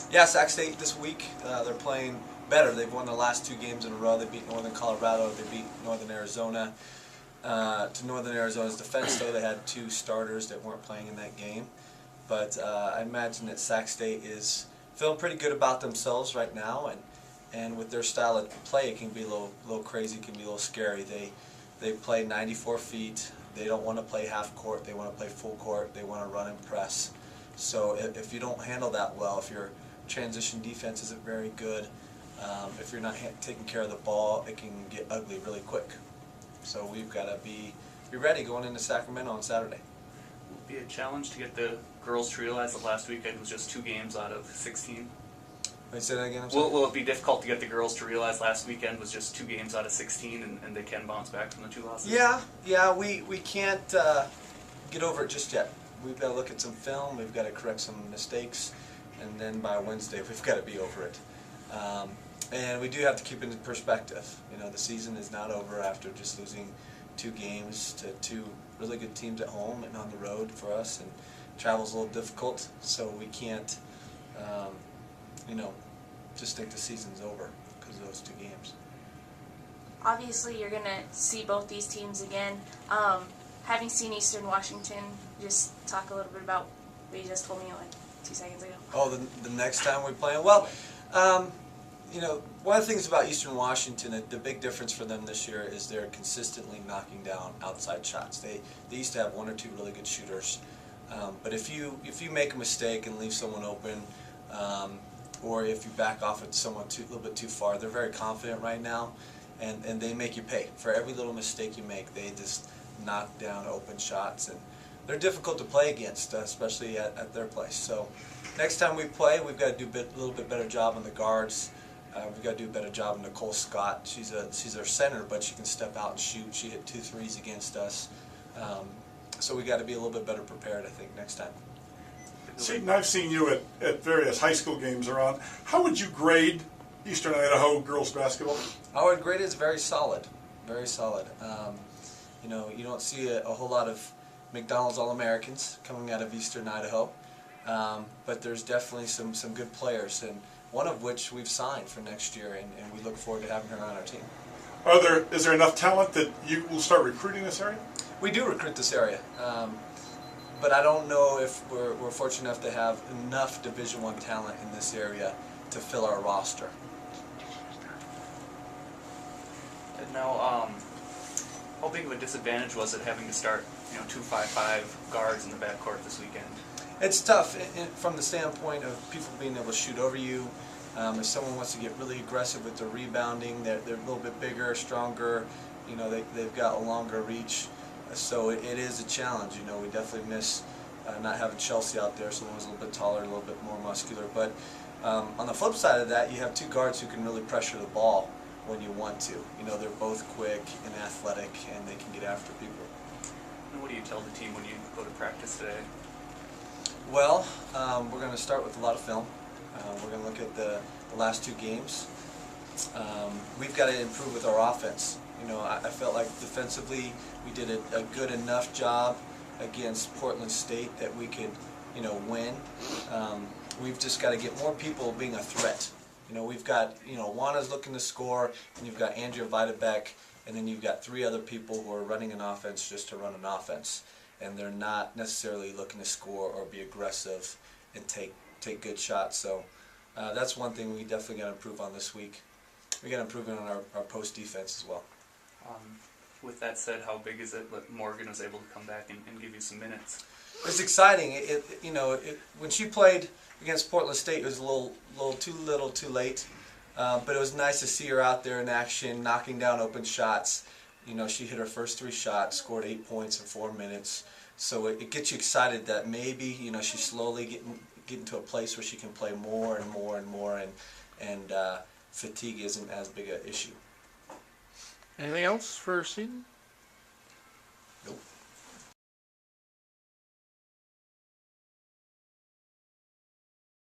Yeah, Sac State this week, they're playing better. They've won the last 2 games in a row. They beat Northern Colorado. They beat Northern Arizona. To Northern Arizona's defense, though, they had 2 starters that weren't playing in that game. But I imagine that Sac State is feeling pretty good about themselves right now, and with their style of play, it can be a little crazy, it can be a little scary. They play 94 feet. They don't want to play half court. They want to play full court. They want to run and press. So if you don't handle that well, if your transition defense isn't very good, if you're not taking care of the ball, it can get ugly really quick. So we've got to be ready going into Sacramento on Saturday. Will it be a challenge to get the girls to realize that last weekend was just 2 games out of 16? Wait, say that again? Will it be difficult to get the girls to realize last weekend was just 2 games out of 16 and they can bounce back from the 2 losses? Yeah, we can't get over it just yet. We've got to look at some film, we've got to correct some mistakes, and then by Wednesday we've got to be over it. And we do have to keep it in perspective. You know, the season is not over after just losing 2 games to 2 really good teams at home and on the road for us, and travel's a little difficult, so we can't, just think the season's over because of those 2 games. Obviously, you're going to see both these teams again. Having seen Eastern Washington, just talk a little bit about what you just told me like 2 seconds ago. Oh, the next time we play them? Well, one of the things about Eastern Washington, the big difference for them this year is they're consistently knocking down outside shots. They used to have 1 or 2 really good shooters, but if you make a mistake and leave someone open, or if you back off at someone a little bit too far, they're very confident right now, and they make you pay for every little mistake you make. They just knock down open shots, and they're difficult to play against, especially at their place. So next time we play, we've got to do a little bit better job on the guards. We've got to do a better job on Nicole Scott. She's our center, but she can step out and shoot. She hit 2 threes against us. So we got to be a little bit better prepared, I think, next time. Seton, I've seen you at various high school games around. How would you grade Eastern Idaho girls basketball? I would grade it as very solid, very solid. You don't see a whole lot of McDonald's All-Americans coming out of Eastern Idaho, but there's definitely some good players, and one of which we've signed for next year, and we look forward to having her on our team. Is there enough talent that you will start recruiting this area? We do recruit this area, but I don't know if we're fortunate enough to have enough Division I talent in this area to fill our roster. And now, how big of a disadvantage was it having to start 2-5-5 guards in the backcourt this weekend? It's tough from the standpoint of people being able to shoot over you. If someone wants to get really aggressive with their rebounding, they're a little bit bigger, stronger. They've got a longer reach. So it is a challenge. We definitely miss not having Chelsea out there. Someone who's a little bit taller, a little bit more muscular. But on the flip side of that, you have 2 guards who can really pressure the ball when you want to. They're both quick and athletic, and they can get after people. And what do you tell the team when you go to practice today? Well, we're going to start with a lot of film. We're going to look at the last 2 games. We've got to improve with our offense. I felt like defensively we did a good enough job against Portland State that we could, win. We've just got to get more people being a threat. We've got, Juana's looking to score, and you've got Andrea Vitabeck, and then you've got 3 other people who are running an offense just to run an offense. And they're not necessarily looking to score or be aggressive and take good shots. So that's one thing we definitely got to improve on this week. We got to improve on our post defense as well. With that said, how big is it that Morgan was able to come back and give you some minutes? It's exciting. When she played against Portland State, it was a little too late. But it was nice to see her out there in action, knocking down open shots. She hit her first 3 shots, scored 8 points in 4 minutes. So it gets you excited that maybe she's slowly getting to a place where she can play more and more and more, and fatigue isn't as big an issue. Anything else for Seton? Nope.